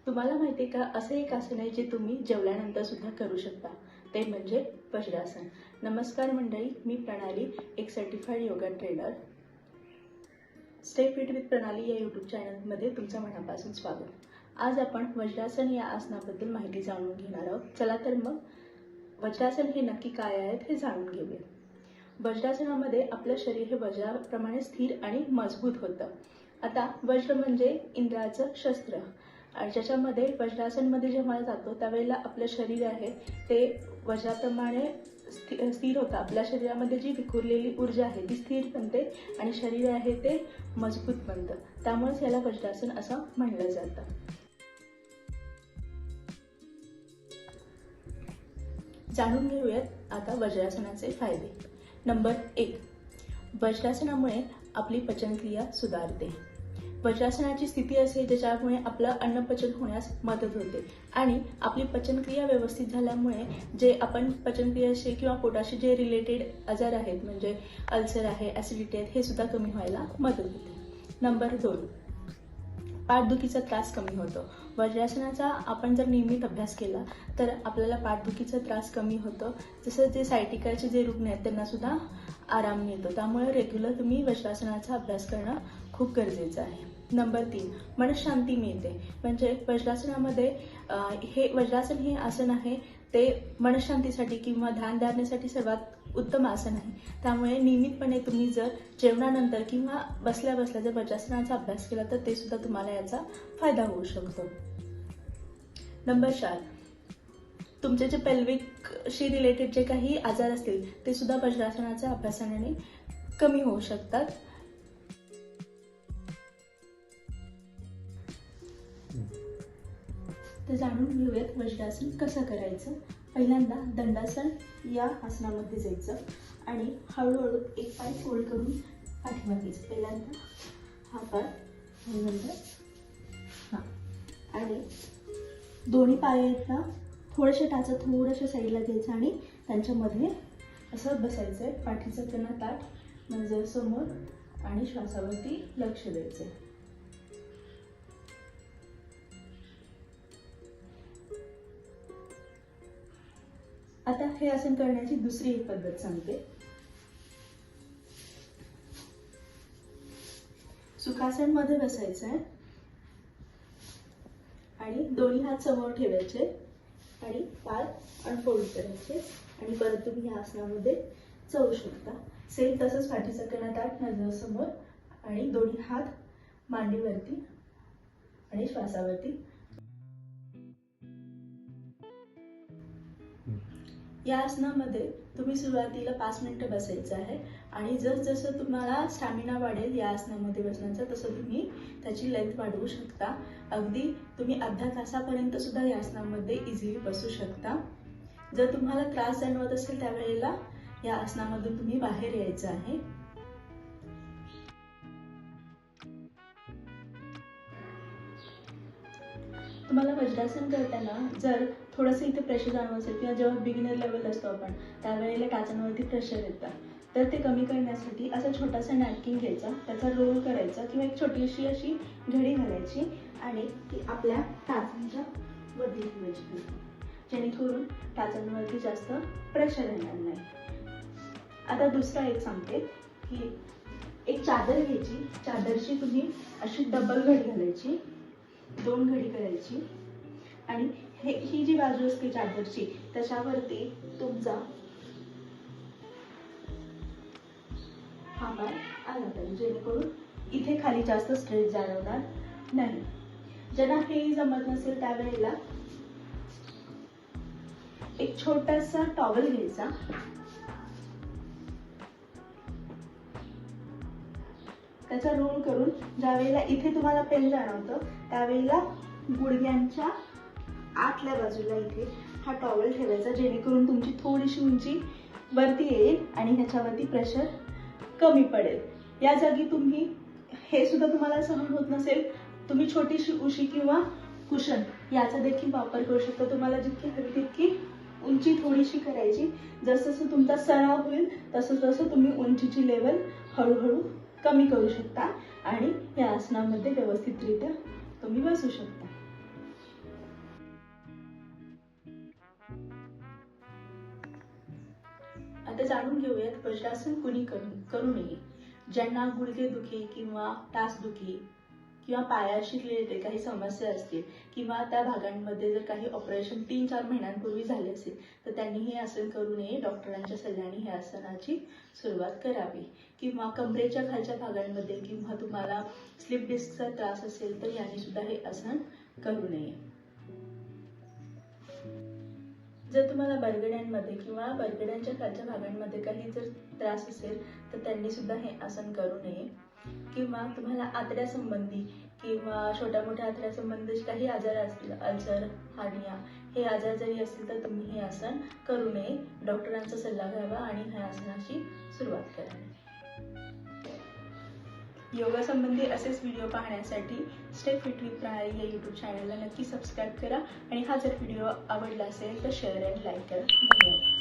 तुम्हाला माहिती आहे का, असे एक आसन आहे जे तुम्ही जेवल्यानंतर सुद्धा करू शकता, ते म्हणजे वज्रासन. नमस्कार मंडळी, मी प्रणाली, एक certified yoga trainer. Stay fit with प्रणाली या यूट्यूब चॅनलमध्ये तुमचं मनापासून स्वागत. आज आपण वज्रासन या आसनाबद्दल माहिती जाणून घेणार आहोत. चला तर मग वज्रासन हे नक्की काय आहेत हे जाणून घेऊया. वज्रासनामध्ये आपलं शरीर हे वज्राप्रमाणे स्थिर आणि मजबूत होतं. आता वज्र म्हणजे इंद्राचं शस्त्र, आणि ज्याच्यामध्ये वज्रासनमध्ये जेव्हा जातो त्यावेळेला आपलं शरीर आहे ते वज्राप्रमाणे स्थिर होतं. आपल्या शरीरामध्ये जी विखुरलेली ऊर्जा आहे ती स्थिर बनते आणि शरीर आहे ते मजबूत बनतं. त्यामुळेच याला वज्रासन असं म्हणलं जातं. जाणून घेऊयात आता वज्रासनाचे फायदे. नंबर 1, वज्रासनामुळे आपली पचनक्रिया सुधारते. वज्रासनाची स्थिती असे ज्याच्यामुळे आपलं अन्नपचन होण्यास मदत होते आणि आपली पचनक्रिया व्यवस्थित झाल्यामुळे जे आपण पचनक्रियाशी किंवा पोटाशी जे रिलेटेड आजार आहेत म्हणजे अल्सर आहे, ॲसिडिटी आहे, हे सुद्धा कमी व्हायला मदत होते. नंबर 2, पाठदुखीचा त्रास कमी होतो. वज्रासनाचा आपण जर नियमित अभ्यास केला तर आपल्याला पाठदुखीचा त्रास कमी होतो. जसं जे सायटिकाचे जे रुग्ण आहेत त्यांना सुद्धा आराम मिळतो. त्यामुळे रेग्युलर तुम्ही वज्रासनाचा अभ्यास करणं खूप गरजेचं आहे. नंबर 3, मनशांती मिळते. म्हणजे वज्रासनामध्ये वज्रासन हे आसन आहे ते मनशांतीसाठी किंवा ध्यानधारणेसाठी सर्वात उत्तम आसन आहे. त्यामुळे नियमितपणे तुम्ही जर जेवणानंतर किंवा बसल्या बसल्या जर वज्रासनाचा अभ्यास केला तर ते सुद्धा तुम्हाला याचा फायदा होऊ शकतो. नंबर 4, तुमचे जे पेल्विकशी रिलेटेड जे काही आजार असतील ते सुद्धा वज्रासनाच्या अभ्यासाने कमी होऊ शकतात. तर जाणून घेऊयात वज्रासन कसं करायचं. पहिल्यांदा दंडासन या आसनामध्ये जायचं आणि हळूहळू एक पाय फोल्ड करून पाठीमागेच. पहिल्यांदा हा पाय, नंतर हा, आणि दोन्ही पायाला थोडेसे टाचत थोडेसे साईडला घ्यायचं आणि त्यांच्यामध्ये असं बसायचं आहे. पाठीचा कणा ताठ, नजर समोर आणि श्वासावरती लक्ष द्यायचं. आता हे आसन करण्याची दुसरी एक पद्धत सांगते. सुखासन मध्ये बसायचं आहे आणि दोन्ही हात समोर ठेवायचे आणि पाय अनफोल्ड करायचे आणि परत तुम्ही या आसनामध्ये जाऊ शकता. सेम तसंच पाठीचा कणा ताठ, नजर समोर आणि दोन्ही हात मांडीवरती आणि श्वासावरती. या आसनामध्ये तुम्ही सुरुवातीला 5 मिनिटं बसायचं आहे आणि जसं तुम्हाला स्टॅमिना वाढेल या आसनामध्ये बसण्याचा तसं तुम्ही त्याची लेंथ वाढवू शकता. अगदी तुम्ही अर्ध्या तासापर्यंत सुद्धा या आसनामध्ये इझिली बसू शकता. जर तुम्हाला त्रास जाणवत असेल त्यावेळेला या आसनामधून तुम्ही बाहेर यायचं आहे. तुम्हाला वज्रासन करताना जर थोडंसं इथे प्रेशर जाणवत असेल किंवा जेव्हा बिगिनर लेवल असतो आपण त्यावेळेला टाचांवरती प्रेशर येतं, तर ते कमी करण्यासाठी असा छोटासा नॅपकिन घ्यायचा, त्याचा रोल करायचा किंवा एक छोटीशी अशी घडी घालायची आणि ती आपल्या टाचांच्या वरती ठेवायची, जेणेकरून टाचांवरती जास्त प्रेशर येणार नाही. आता दुसरा एक सांगते की एक चादर घ्यायची, चादरची तुम्ही अशी डबल घडी घालायची, 2 घडी करायची आणि ही जी बाजू असते चादरची त्याच्यावरती तुमचा हा पाय आला पाहिजे, जेणेकरून इथे खाली जास्त स्ट्रेस जाणवणार नाही. ज्यांना हे जमत नसेल त्यावेळेला एक छोटासा टॉवेल घ्यायचा, त्याचा रोल करून ज्यावेळेला इथे तुम्हाला पेन जाणवतं त्यावेळेला गुडघ्यांच्या आतल्या बाजूला इथे हा टॉवेल ठेवायचा, जेणेकरून तुमची थोडीशी उंची वरती येईल आणि ह्याच्यावरती प्रेशर कमी पडेल. या जागी तुम्ही हे सुद्धा तुम्हाला सहन होत नसेल तुम्ही छोटीशी उशी किंवा कुशन याचा देखील वापर करू शकता. तुम्हाला जितकी हवी तितकी उंची थोडीशी करायची. जसं तुमचा सराव होईल तसं तुम्ही उंचीची लेवल हळूहळू कमी करू शकता आणि या आसनामध्ये व्यवस्थितरित्या तुम्ही बसू शकता. जाणून घेऊयात वज्रासन कुणी करू नये. ज्यांना गुडघेदुखी किंवा टाचदुखी किंवा पायाशी रिलेटेड काही समस्या असतील किंवा त्या भागांमध्ये जर काही ऑपरेशन 3-4 महिन्यांपूर्वी झाले असेल तर त्यांनी हे आसन करू नये. डॉक्टरांच्या सल्ल्याने हे आसनाची सुरुवात करावी. किंवा कमरेच्या खालच्या भागांमध्ये किंवा तुम्हाला स्लिप डिस्कचा त्रास असेल तर यांनी सुद्धा हे आसन करू नये. जर तुम्हाला बरगड्यांमध्ये किंवा बरगड्यांच्या खालच्या भागांमध्ये काही जर त्रास असेल तर त्यांनी सुद्धा हे आसन करू नये. किंवा तुम्हाला आतड्यासंबंधी किंवा छोट्या मोठ्या आतड्यासंबंधी काही आजार असतील, अल्सर, हार्निया हे आजार जरी असतील तर तुम्ही हे आसन करू नये. डॉक्टरांचा सल्ला घ्यावा आणि ह्या आसनाची सुरुवात करावी. योगासंबंधी असेच व्हिडिओ पाहण्यासाठी स्टे फिट विथ प्रणाली या यूट्यूब चॅनलला नक्की सबस्क्राईब करा आणि हा जर व्हिडिओ आवडला असेल तर शेअर आणि लाईक करा. धन्यवाद.